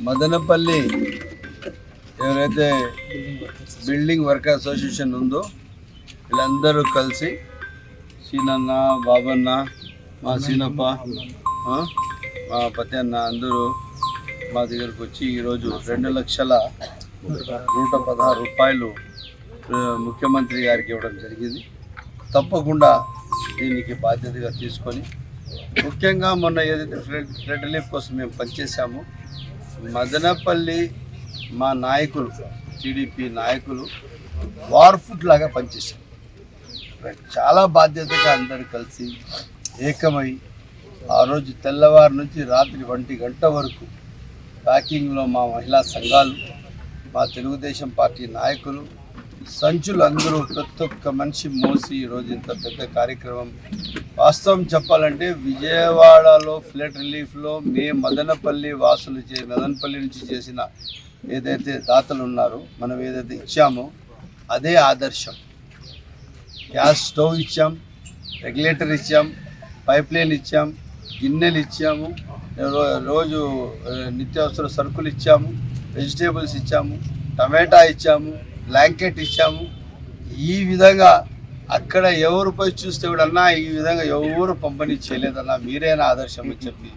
మదనపల్లి ఎవరైతే building worker association ఉందో వీళ్ళందరూ కలిసి సీనన్న, బాబన్న, మా సీనప్ప, మా పత్యన్న అందరూ మా దగ్గరకు వచ్చి ఈరోజు 2,116 రూపాయలు ముఖ్యమంత్రి గారికి ఇవ్వడం జరిగింది. తప్పకుండా దీనికి బాధ్యతగా తీసుకొని ముఖ్యంగా మొన్న ఏదైతే ఫ్లడ్ రిలీఫ్ కోసం మేము పనిచేసామో మదనపల్లి మా నాయకులు టీడీపీ నాయకులు వార్ ఫుడ్ లాగా పనిచేశారు. చాలా బాధ్యతగా అందరు కలిసి ఏకమై ఆ రోజు తెల్లవారు నుంచి రాత్రి 1 గంట వరకు ప్యాకింగ్లో మా మహిళా సంఘాలు, మా తెలుగుదేశం పార్టీ నాయకులు సంచులు అందరూ ప్రతి ఒక్క మనిషి మోసి ఈరోజు ఇంత పెద్ద కార్యక్రమం. వాస్తవం చెప్పాలంటే విజయవాడలో ఫ్లడ్ రిలీఫ్లో మదనపల్లి వాసులు మదనపల్లి నుంచి చేసిన ఏదైతే దాతలు ఉన్నారో మనం ఏదైతే ఇచ్చామో అదే ఆదర్శం. గ్యాస్ స్టవ్ ఇచ్చాం, రెగ్యులేటర్ ఇచ్చాం, పైప్ లైన్ ఇచ్చాం, గిన్నెలు ఇచ్చాము, రోజు నిత్యావసర సరుకులు ఇచ్చాము, వెజిటేబుల్స్ ఇచ్చాము, టమాటా ఇచ్చాము, బ్లాంకెట్ ఇచ్చాము. ఈ విధంగా అక్కడ ఎవరు పోయి చూస్తే కూడా అన్నా ఈ విధంగా ఎవరు పంపిణీ చేయలేదన్నా మీరేనా ఆదర్శం అని చెప్పి